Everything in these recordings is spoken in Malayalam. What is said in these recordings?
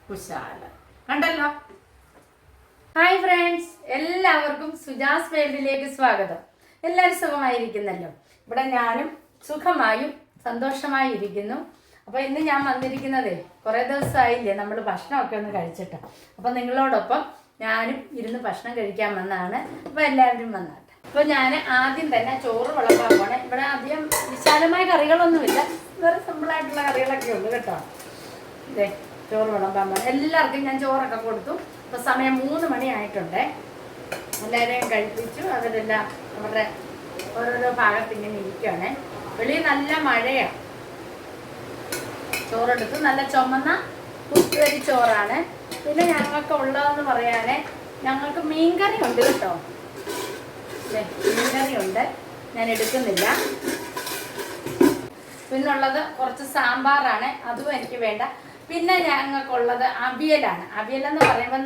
കുശാല കണ്ടല്ലോ. ഹായ് ഫ്രണ്ട്സ്, എല്ലാവർക്കും സുജാസ് വേൾഡിലേക്ക് സ്വാഗതം. എല്ലാവരും സുഖമായിരിക്കുന്നല്ലോ. ഇവിടെ ഞാനും സുഖമായും സന്തോഷമായും ഇരിക്കുന്നു. അപ്പോൾ ഇന്ന് ഞാൻ വന്നിരിക്കുന്നതേ കുറേ ദിവസമായില്ലേ നമ്മൾ ഭക്ഷണമൊക്കെ ഒന്ന് കഴിച്ചിട്ട്. അപ്പോൾ നിങ്ങളോടൊപ്പം ഞാനും ഇരുന്ന് ഭക്ഷണം കഴിക്കാൻ വന്നതാണ്. അപ്പോൾ എല്ലാവരും വന്നാട്ടെ. അപ്പോൾ ഞാൻ ആദ്യം തന്നെ ചോറ് വിളമ്പാൻ പോണേ. ഇവിടെ അധികം വിശാലമായ കറികളൊന്നുമില്ല, വേറെ സിമ്പിളായിട്ടുള്ള കറികളൊക്കെ ഉള്ളു കേട്ടോ. ഇതേ ചോറ് വിളമ്പാൻ പോണേ. എല്ലാവർക്കും ഞാൻ ചോറൊക്കെ കൊടുത്തു. ഇപ്പോൾ സമയം 3 മണിയായിട്ടുണ്ട്. എല്ലാവരെയും കഴിപ്പിച്ചു. അവരെല്ലാം അവരുടെ ഓരോരോ ഭാഗത്ത് ഇങ്ങനെ ഇരിക്കുകയാണേ. വെളിയിൽ നല്ല മഴയാണ്. ചോറെടുത്ത് നല്ല ചുമന്ന കുത്തരി ചോറാണ്. പിന്നെ ഞങ്ങൾക്ക് ഉള്ളതെന്ന് പറയാനേ, ഞങ്ങൾക്ക് മീൻകറി ഉണ്ട് കേട്ടോ. മീൻകറി ഉണ്ട്, ഞാൻ എടുക്കുന്നില്ല. പിന്നുള്ളത് കുറച്ച് സാമ്പാറാണ്, അതും എനിക്ക് വേണ്ട. പിന്നെ ഞങ്ങൾക്കുള്ളത് അവിയലാണ്. അവിയലെന്ന് പറയുമ്പോൾ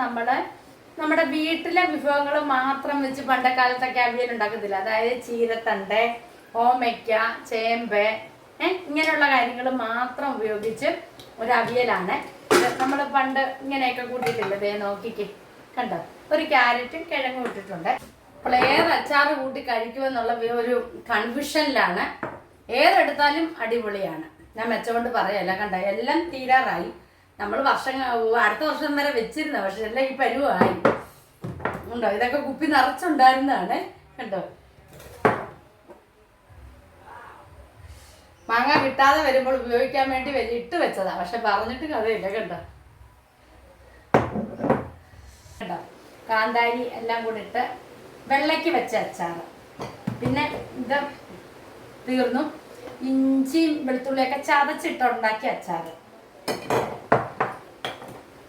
നമ്മുടെ വീട്ടിലെ വിഭവങ്ങൾ മാത്രം വെച്ച് പണ്ടക്കാലത്തൊക്കെ അവിയൽ ഉണ്ടാക്കത്തില്ല. അതായത് ചീരത്തണ്ട്, ഓമയ്ക്ക, ചേമ്പ്, ഇങ്ങനെയുള്ള കാര്യങ്ങൾ മാത്രം ഉപയോഗിച്ച് ഒരു അവിയലാണ്. നമ്മൾ പണ്ട് ഇങ്ങനെയൊക്കെ കൂട്ടിയിട്ടില്ല. ദേ നോക്കിക്കേ, കണ്ടോ, ഒരു ക്യാരറ്റും കിഴങ്ങും ഇട്ടിട്ടുണ്ട്. അപ്പോൾ അച്ചാറ് കൂട്ടി കഴിക്കുമെന്നുള്ള ഒരു കൺഫ്യൂഷനിലാണ്. ഏതെടുത്താലും അടിപൊളിയാണ്. ഞാൻ മെച്ചകൊണ്ട് പറയല്ല. കണ്ടോ, എല്ലാം തീരാറായി. നമ്മൾ അടുത്ത വർഷം വരെ വെച്ചിരുന്ന, പക്ഷെ എല്ലാം ഈ പരുവായി. ഉണ്ടോ, ഇതൊക്കെ കുപ്പി നിറച്ചുണ്ടായിരുന്നതാണ്. കണ്ടോ, മാങ്ങ കിട്ടാതെ വരുമ്പോൾ ഉപയോഗിക്കാൻ വേണ്ടി ഇട്ട് വെച്ചതാ, പക്ഷെ പറഞ്ഞിട്ട് കഥയില്ല. കണ്ടോ കണ്ടോ, കാന്താരി എല്ലാം കൂടി ഇട്ട് വെള്ളയ്ക്ക് വെച്ച അച്ചാറ്. പിന്നെ ഇത് തീർന്നു. ഇഞ്ചിയും വെളുത്തുള്ളിയൊക്കെ ചതച്ചിട്ടുണ്ടാക്കിയ അച്ചാറ്.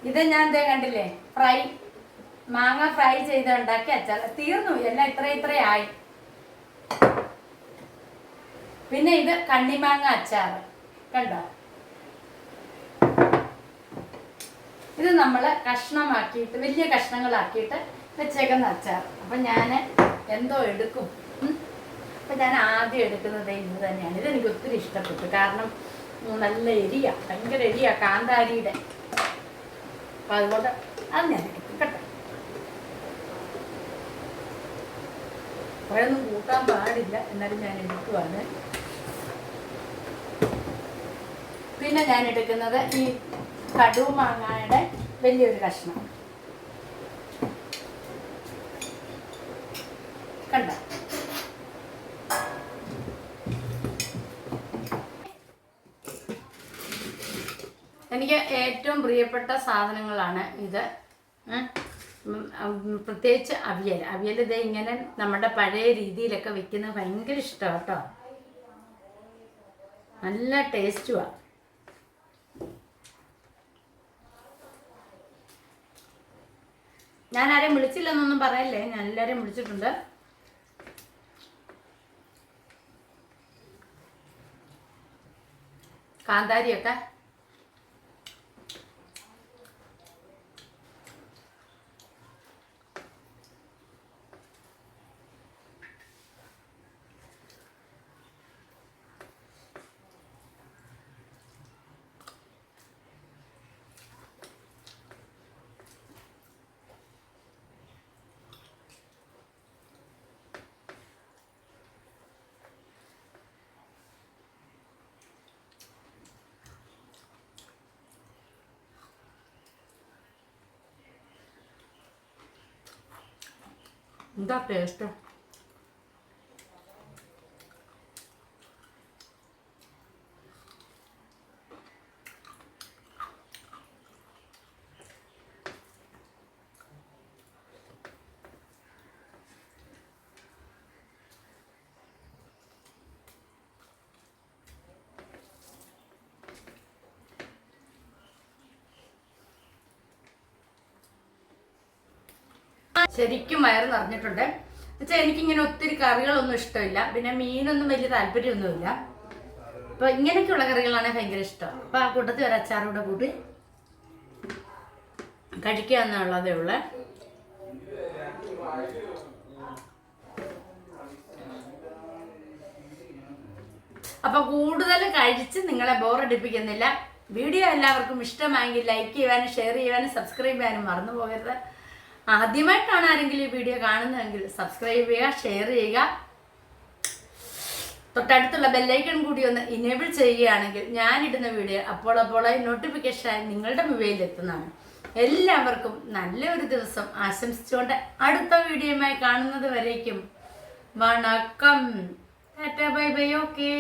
ഇത് ഞാൻ എന്തേ കണ്ടില്ലേ, മാങ്ങ ഫ്രൈ ചെയ്ത് ഉണ്ടാക്കിയ അച്ചാറ്. തീർന്നു, എല്ലാം ഇത്രയായി. പിന്നെ ഇത് കണ്ണിമാങ്ങ അച്ചാറ്. കണ്ടോ, ഇത് നമ്മൾ കഷ്ണമാക്കിയിട്ട് വലിയ കഷ്ണങ്ങളാക്കിയിട്ട് വെച്ചേക്കുന്ന അച്ചാർ. അപ്പം ഞാൻ എന്തോ എടുക്കും. അപ്പം ഞാൻ ആദ്യം എടുക്കുന്നത് ഇത് തന്നെയാണ്. ഇതെനിക്ക് ഒത്തിരി ഇഷ്ടപ്പെട്ടു. കാരണം നല്ല എരിയ, ഭയങ്കര എരിയ കാന്താരിയുടെ. അപ്പം അതുകൊണ്ട് അത് ഞാൻ എടുക്കും കേട്ടോ. കുറേയൊന്നും കൂട്ടാൻ പാടില്ല, എന്നാലും ഞാൻ എടുക്കുവാണ്. പിന്നെ ഞാൻ എടുക്കുന്നത് ഈ കടുമാങ്ങയുടെ വലിയൊരു കഷ്ണം. കണ്ട, എനിക്ക് ഏറ്റവും പ്രിയപ്പെട്ട സാധനങ്ങളാണ് ഇത്. പ്രത്യേകിച്ച് അവിയൽ ഇത് ഇങ്ങനെ നമ്മുടെ പഴയ രീതിയിലൊക്കെ വെക്കുന്നത് ഭയങ്കര ഇഷ്ടമാണ് കേട്ടോ. നല്ല ടേസ്റ്റുമാണ്. ഞാൻ ആരെയും വിളിച്ചില്ലെന്നൊന്നും പറയല്ലേ, ഞാൻ എല്ലാവരെയും വിളിച്ചിട്ടുണ്ട്. കാന്താരിയൊക്കെ എന്താ ടേസ്റ്റ്. ശരിക്കും വയറ് നിറഞ്ഞിട്ടുണ്ട്. വെച്ചാൽ എനിക്കിങ്ങനെ ഒത്തിരി കറികളൊന്നും ഇഷ്ടമില്ല. പിന്നെ മീനൊന്നും വലിയ താല്പര്യമൊന്നുമില്ല. അപ്പോൾ ഇങ്ങനെയൊക്കെയുള്ള കറികളാണ് ഭയങ്കര ഇഷ്ടം. അപ്പോൾ ആ കൂട്ടത്തിൽ ഒരു അച്ചാറൂടെ കൂട്ടി കഴിക്കുക എന്നുള്ളതേ ഉള്ളൂ. അപ്പോൾ കൂടുതൽ കഴിച്ച് നിങ്ങളെ ബോറടിപ്പിക്കുന്നില്ല. വീഡിയോ എല്ലാവർക്കും ഇഷ്ടമായെങ്കിൽ ലൈക്ക് ചെയ്യാനും ഷെയർ ചെയ്യാനും സബ്സ്ക്രൈബ് ചെയ്യാനും മറന്നു പോകരുത്. ആദ്യമായിട്ടാണ് ആരെങ്കിലും ഈ വീഡിയോ കാണുന്നതെങ്കിൽ സബ്സ്ക്രൈബ് ചെയ്യുക, ഷെയർ ചെയ്യുക. തൊട്ടടുത്തുള്ള ബെല്ലൈക്കൺ കൂടി ഒന്ന് ഇനേബിൾ ചെയ്യുകയാണെങ്കിൽ ഞാനിടുന്ന വീഡിയോ അപ്പോളായി നോട്ടിഫിക്കേഷനായി നിങ്ങളുടെ മൊബൈലിൽ എത്തുന്നതാണ്. എല്ലാവർക്കും നല്ലൊരു ദിവസം ആശംസിച്ചുകൊണ്ട് അടുത്ത വീഡിയോയുമായി കാണുന്നത് വരേക്കും വണക്കം. Tata bye bye. ഓക്കേ.